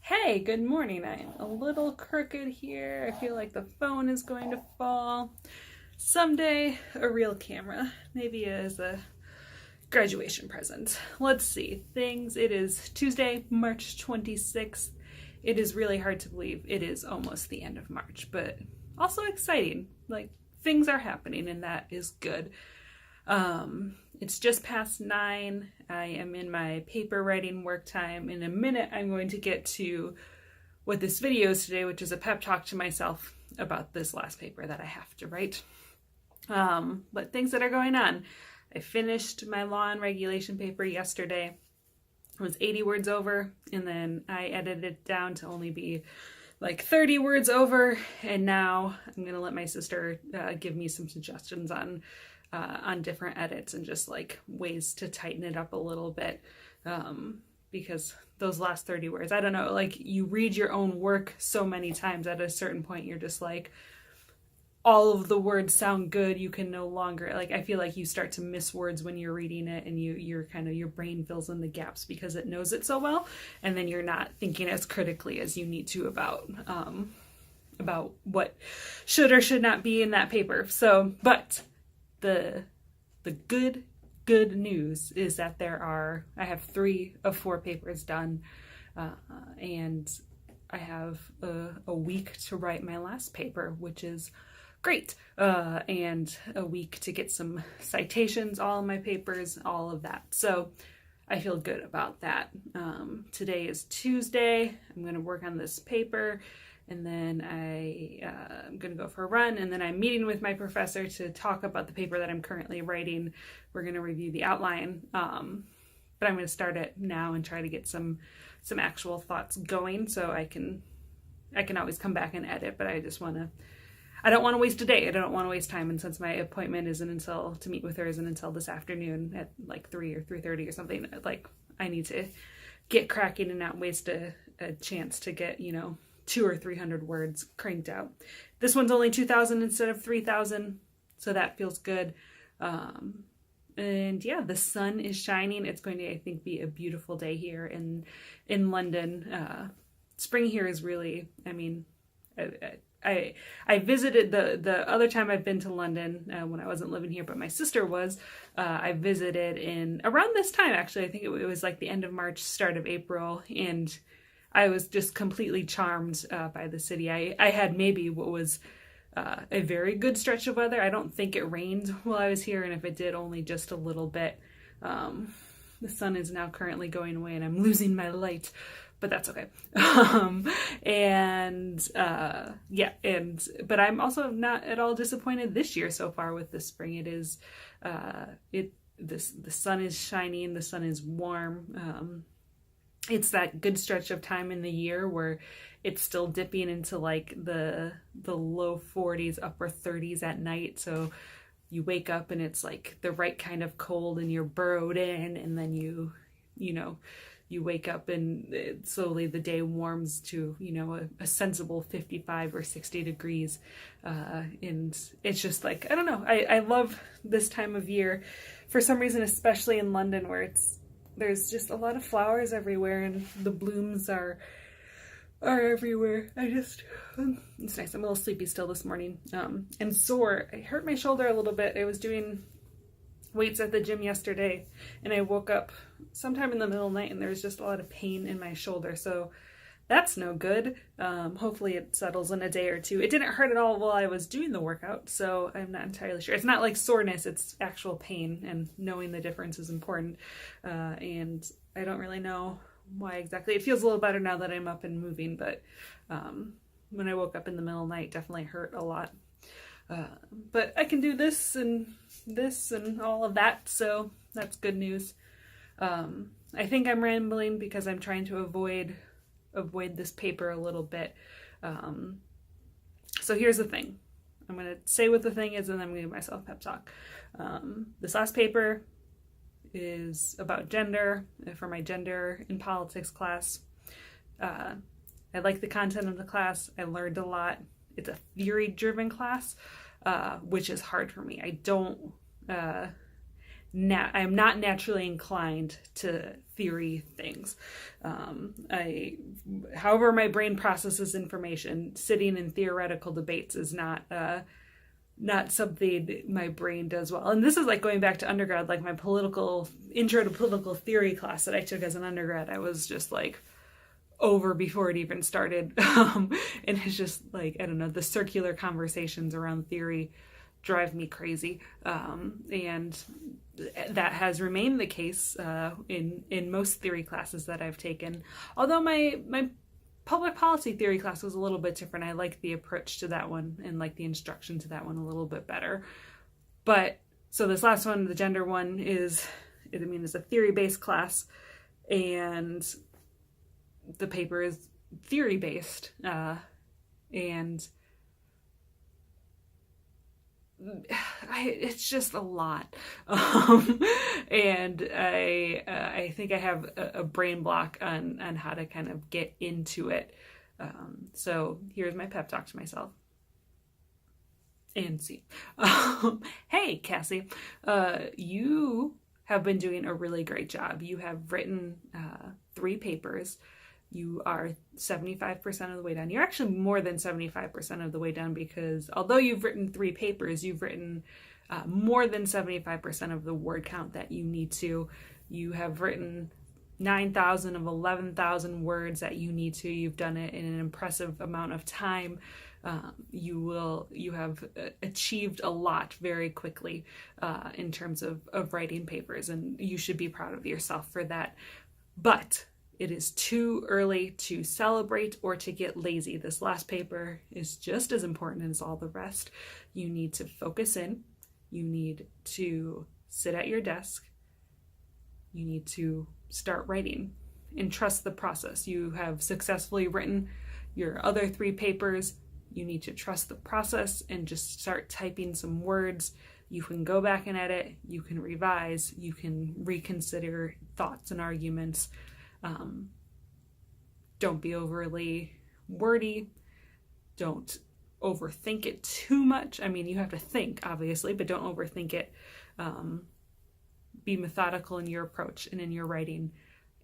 Hey, good morning. I am a little crooked here. I feel like the phone is going to fall. Someday, a real camera, maybe as a graduation present. Let's see. It is Tuesday, March 26th. It is really hard to believe it is almost the end of March, but also exciting. Like, things are happening, and that is good. It's just past 9. I am in my paper writing work time. In a minute, I'm going to get to what this video is today, which is a pep talk to myself about this last paper that I have to write. But things that are going on. I finished my law and regulation paper yesterday. It was 80 words over, and then I edited it down to only be like 30 words over, and now I'm going to let my sister give me some suggestions on different edits and just like ways to tighten it up a little bit, because those last 30 words, I don't know, like you read your own work so many times at a certain point you're just like, all of the words sound good, you can no longer, like I feel like you start to miss words when you're reading it, and you're kind of, your brain fills in the gaps because it knows it so well, and then you're not thinking as critically as you need to about what should or should not be in that paper. So, but the good news is that I have 3 of 4 papers done, and I have a week to write my last paper, which is great, and a week to get some citations, all of my papers, all of that. So I feel good about that. Today is Tuesday. I'm going to work on this paper, and then I'm going to go for a run, and then I'm meeting with my professor to talk about the paper that I'm currently writing. We're going to review the outline, but I'm going to start it now and try to get some actual thoughts going, so I can always come back and edit, but I don't want to waste a day. I don't want to waste time, and since my appointment to meet with her isn't until this afternoon at like 3 or 3:30 or something, like I need to get cracking and not waste a chance to get, 200 or 300 words cranked out. This one's only 2,000 instead of 3,000, so that feels good. And yeah, the sun is shining. It's going to, I think, be a beautiful day here in London. Spring here is really, I visited the other time I've been to London, when I wasn't living here, but my sister was. I visited in around this time, actually. I think it was like the end of March, start of April, and I was just completely charmed by the city. I had maybe what was a very good stretch of weather. I don't think it rained while I was here, and if it did, only just a little bit. The sun is now currently going away, and I'm losing my light, but that's okay. But I'm also not at all disappointed this year so far with the spring. It is, the sun is shining, the sun is warm. It's that good stretch of time in the year where it's still dipping into like the low 40s, upper 30s at night. So you wake up and it's like the right kind of cold, and you're burrowed in, and then you wake up and slowly the day warms to, a sensible 55 or 60 degrees. And it's just like, I don't know. I love this time of year for some reason, especially in London, where there's just a lot of flowers everywhere, and the blooms are everywhere. It's nice. I'm a little sleepy still this morning, and sore. I hurt my shoulder a little bit. I was doing weights at the gym yesterday, and I woke up sometime in the middle of the night, and there was just a lot of pain in my shoulder. So that's no good. Hopefully it settles in a day or two. It didn't hurt at all while I was doing the workout, so I'm not entirely sure. It's not like soreness, it's actual pain, and knowing the difference is important. And I don't really know why exactly. It feels a little better now that I'm up and moving, but when I woke up in the middle of the night, it definitely hurt a lot. But I can do this and all of that, so that's good news. I think I'm rambling because I'm trying to avoid this paper a little bit. So here's the thing. I'm going to say what the thing is, and then I'm going to give myself a pep talk. This last paper is about gender, for my gender in politics class. I like the content of the class. I learned a lot. It's a theory-driven class, which is hard for me. I don't I'm not naturally inclined to theory things. However my brain processes information, sitting in theoretical debates is not something my brain does well. And this is like going back to undergrad, like my intro to political theory class that I took as an undergrad. I was just like over before it even started. And it's just like, I don't know, the circular conversations around theory drive me crazy. And that has remained the case in most theory classes that I've taken. Although my public policy theory class was a little bit different. I like the approach to that one and like the instruction to that one a little bit better. But so this last one, the gender one, it's a theory-based class, and the paper is theory-based, and it's just a lot. And I think I have a brain block on how to kind of get into it. So here's my pep talk to myself. And see. Hey, Cassie, you have been doing a really great job. You have written 3 papers. You are 75% of the way done. You're actually more than 75% of the way done, because although you've written 3 papers, you've written more than 75% of the word count that you need to. You have written 9,000 of 11,000 words that you need to. You've done it in an impressive amount of time. You have achieved a lot very quickly in terms of writing papers, and you should be proud of yourself for that. But it is too early to celebrate or to get lazy. This last paper is just as important as all the rest. You need to focus in. You need to sit at your desk. You need to start writing and trust the process. You have successfully written your other 3 papers. You need to trust the process and just start typing some words. You can go back and edit. You can revise. You can reconsider thoughts and arguments. Don't be overly wordy. Don't overthink it too much. I mean, you have to think, obviously, but don't overthink it. Be methodical in your approach and in your writing,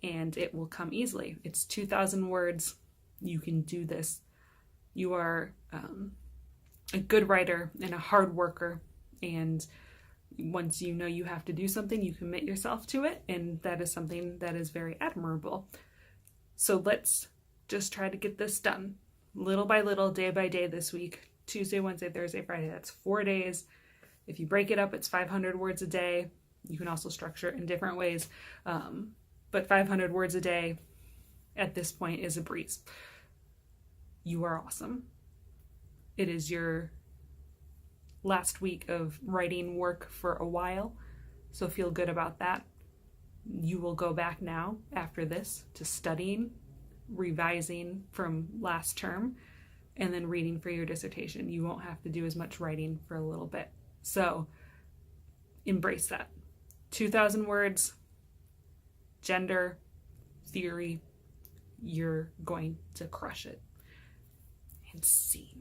and it will come easily. It's 2,000 words. You can do this. You are a good writer and a hard worker, and once you know you have to do something, you commit yourself to it, and that is something that is very admirable. So let's just try to get this done little by little, day by day this week. Tuesday, Wednesday, Thursday, Friday. That's 4 days. If you break it up, it's 500 words a day. You can also structure it in different ways. But 500 words a day at this point is a breeze. You are awesome. It is your last week of writing work for a while, so feel good about that. You will go back now after this to studying, revising from last term, and then reading for your dissertation. You won't have to do as much writing for a little bit. So embrace that. 2,000 words, gender, theory, you're going to crush it. And see.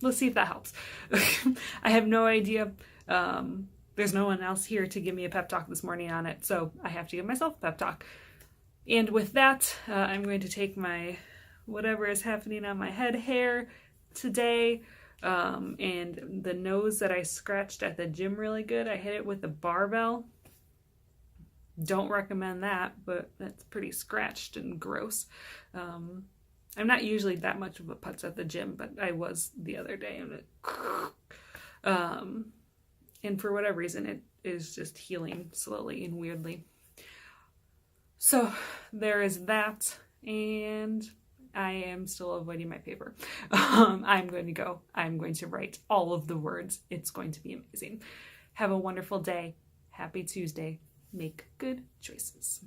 Let's see if that helps. I have no idea. There's no one else here to give me a pep talk this morning on it, so I have to give myself a pep talk. And with that, I'm going to take my whatever is happening on my head hair today, and the nose that I scratched at the gym really good. I hit it with a barbell. Don't recommend that, but that's pretty scratched and gross. I'm not usually that much of a putz at the gym, but I was the other day, and for whatever reason, it is just healing slowly and weirdly. So there is that, and I am still avoiding my paper. I'm going to go. I'm going to write all of the words. It's going to be amazing. Have a wonderful day. Happy Tuesday. Make good choices.